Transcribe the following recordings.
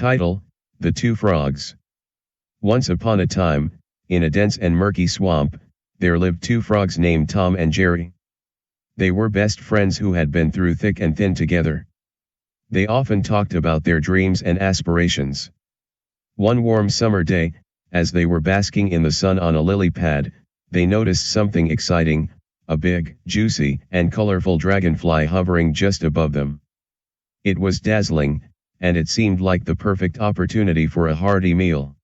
Title: The Two Frogs. Once upon a time, in a dense and murky swamp, there lived two frogs named Tom and Jerry. They were best friends who had been through thick and thin together. They often talked about their dreams and aspirations. One warm summer day, as they were basking in the sun on a lily pad, they noticed something exciting: a big, juicy, and colorful dragonfly hovering just above them. It was dazzling, and it seemed like the perfect opportunity for a hearty meal.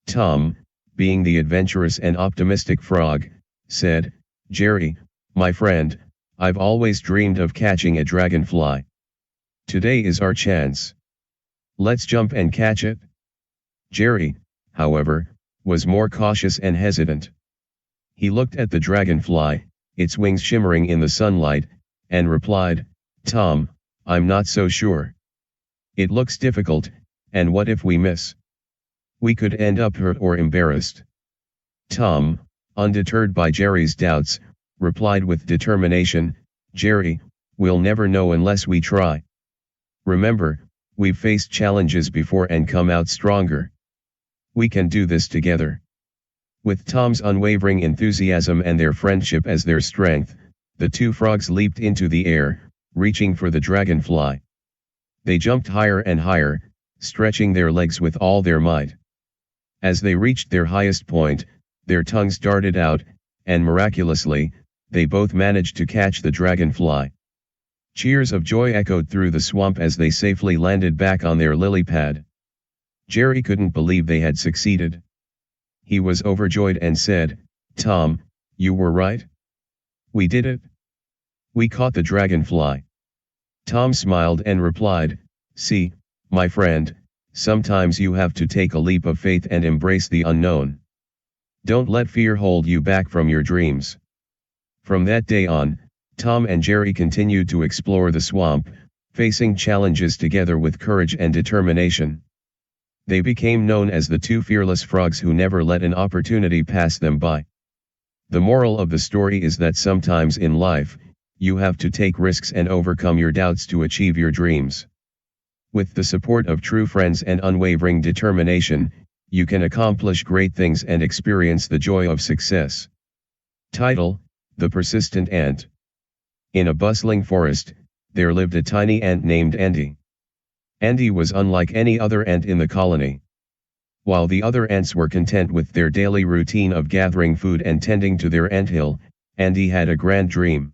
Tom, being the adventurous and optimistic frog, said, "Jerry, my friend, I've always dreamed of catching a dragonfly. Today is our chance. Let's jump and catch it." Jerry, however, was more cautious and hesitant. He looked at the dragonfly, its wings shimmering in the sunlight, and replied, "Tom, I'm not so sure. It looks difficult, and what if we miss? We could end up hurt or embarrassed." Tom, undeterred by Jerry's doubts, replied with determination, "Jerry, we'll never know unless we try. Remember, we've faced challenges before and come out stronger. We can do this together." With Tom's unwavering enthusiasm and their friendship as their strength, the two frogs leaped into the air, reaching for the dragonfly. They jumped higher and higher, stretching their legs with all their might. As they reached their highest point, their tongues darted out, and miraculously, they both managed to catch the dragonfly. Cheers of joy echoed through the swamp as they safely landed back on their lily pad. Jerry couldn't believe they had succeeded. He was overjoyed and said, "Tom, you were right. We did it. We caught the dragonfly." Tom smiled and replied, "See, my friend, sometimes you have to take a leap of faith and embrace the unknown. Don't let fear hold you back from your dreams." From that day on, Tom and Jerry continued to explore the swamp, facing challenges together with courage and determination. They became known as the two fearless frogs who never let an opportunity pass them by. The moral of the story is that sometimes in life, you have to take risks and overcome your doubts to achieve your dreams. With the support of true friends and unwavering determination, you can accomplish great things and experience the joy of success. Title: The Persistent Ant. In a bustling forest, there lived a tiny ant named Andy. Andy was unlike any other ant in the colony. While the other ants were content with their daily routine of gathering food and tending to their anthill, Andy had a grand dream.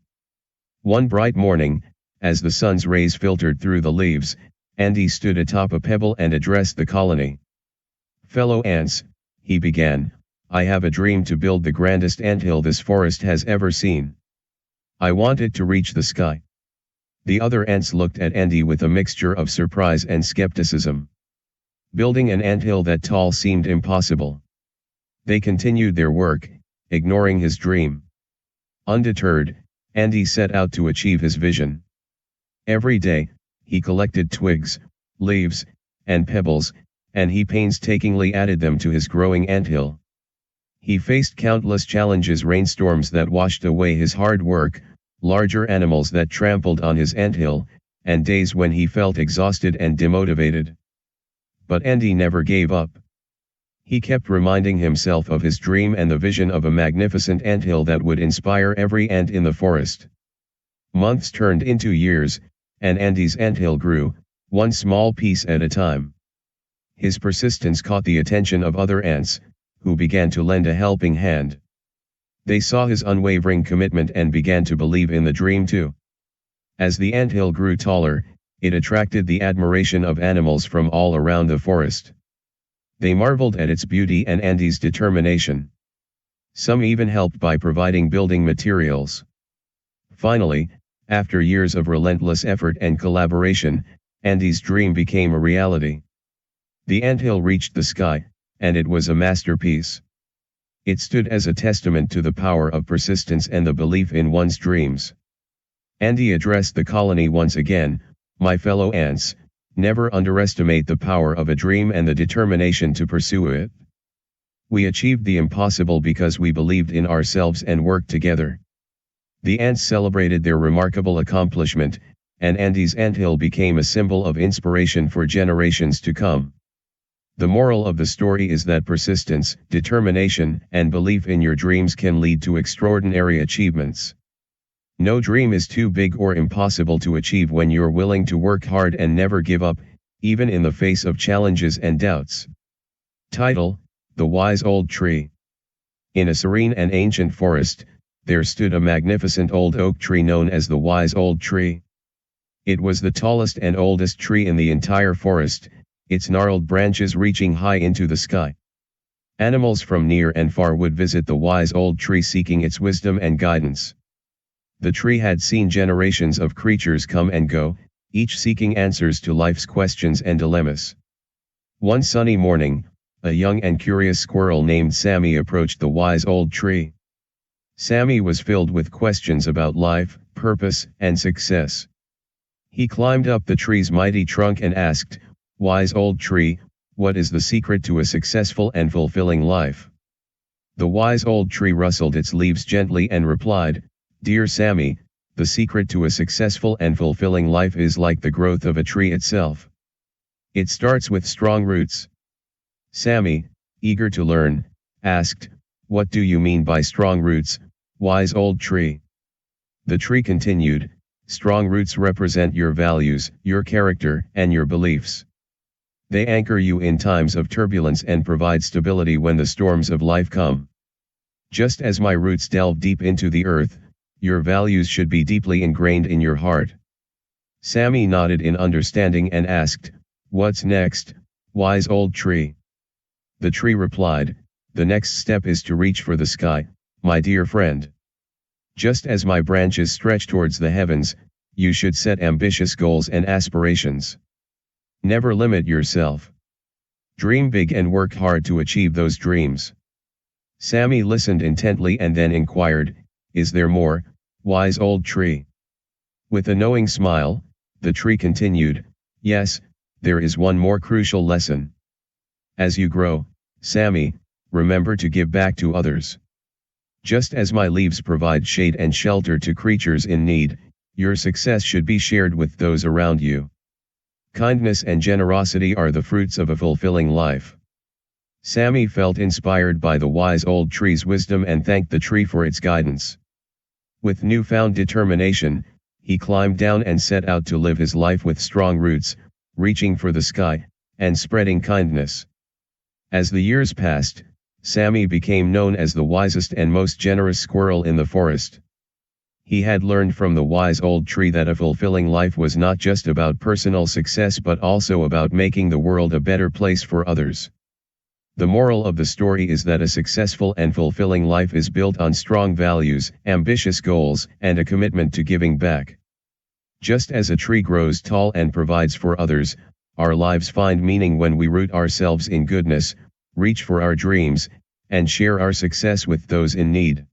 One bright morning, as the sun's rays filtered through the leaves, Andy stood atop a pebble and addressed the colony. "Fellow ants," he began, "I have a dream to build the grandest anthill this forest has ever seen. I want it to reach the sky." The other ants looked at Andy with a mixture of surprise and skepticism. Building an anthill that tall seemed impossible. They continued their work, ignoring his dream. Undeterred, Andy set out to achieve his vision. Every day, he collected twigs, leaves, and pebbles, and he painstakingly added them to his growing anthill. He faced countless challenges: rainstorms that washed away his hard work, larger animals that trampled on his anthill, and days when he felt exhausted and demotivated. But Andy never gave up. He kept reminding himself of his dream and the vision of a magnificent anthill that would inspire every ant in the forest. Months turned into years, and Andy's anthill grew, one small piece at a time. His persistence caught the attention of other ants, who began to lend a helping hand. They saw his unwavering commitment and began to believe in the dream too. As the anthill grew taller, it attracted the admiration of animals from all around the forest. They marveled at its beauty and Andy's determination. Some even helped by providing building materials. Finally, after years of relentless effort and collaboration, Andy's dream became a reality. The anthill reached the sky, and it was a masterpiece. It stood as a testament to the power of persistence and the belief in one's dreams. Andy addressed the colony once again, "My fellow ants, never underestimate the power of a dream and the determination to pursue it. We achieved the impossible because we believed in ourselves and worked together." The ants celebrated their remarkable accomplishment, and Andy's anthill became a symbol of inspiration for generations to come. The moral of the story is that persistence, determination, and belief in your dreams can lead to extraordinary achievements. No dream is too big or impossible to achieve when you're willing to work hard and never give up, even in the face of challenges and doubts. Title: The Wise Old Tree. In a serene and ancient forest, there stood a magnificent old oak tree known as the Wise Old Tree. It was the tallest and oldest tree in the entire forest, its gnarled branches reaching high into the sky. Animals from near and far would visit the wise old tree seeking its wisdom and guidance. The tree had seen generations of creatures come and go, each seeking answers to life's questions and dilemmas. One sunny morning, a young and curious squirrel named Sammy approached the wise old tree. Sammy was filled with questions about life, purpose, and success. He climbed up the tree's mighty trunk and asked, "Wise old tree, what is the secret to a successful and fulfilling life?" The wise old tree rustled its leaves gently and replied, "Dear Sammy, the secret to a successful and fulfilling life is like the growth of a tree itself. It starts with strong roots." Sammy, eager to learn, asked, "What do you mean by strong roots, wise old tree?" The tree continued, "Strong roots represent your values, your character, and your beliefs. They anchor you in times of turbulence and provide stability when the storms of life come. Just as my roots delve deep into the earth, your values should be deeply ingrained in your heart." Sammy nodded in understanding and asked, "What's next, wise old tree?" The tree replied, "The next step is to reach for the sky, my dear friend. Just as my branches stretch towards the heavens, you should set ambitious goals and aspirations. Never limit yourself. Dream big and work hard to achieve those dreams." Sammy listened intently and then inquired, "Is there more, wise old tree?" With a knowing smile, the tree continued, "Yes, there is one more crucial lesson. As you grow, Sammy, remember to give back to others. Just as my leaves provide shade and shelter to creatures in need, your success should be shared with those around you. Kindness and generosity are the fruits of a fulfilling life." Sammy felt inspired by the wise old tree's wisdom and thanked the tree for its guidance. With newfound determination, he climbed down and set out to live his life with strong roots, reaching for the sky, and spreading kindness. As the years passed, Sammy became known as the wisest and most generous squirrel in the forest. He had learned from the wise old tree that a fulfilling life was not just about personal success but also about making the world a better place for others. The moral of the story is that a successful and fulfilling life is built on strong values, ambitious goals, and a commitment to giving back. Just as a tree grows tall and provides for others, our lives find meaning when we root ourselves in goodness, reach for our dreams, and share our success with those in need.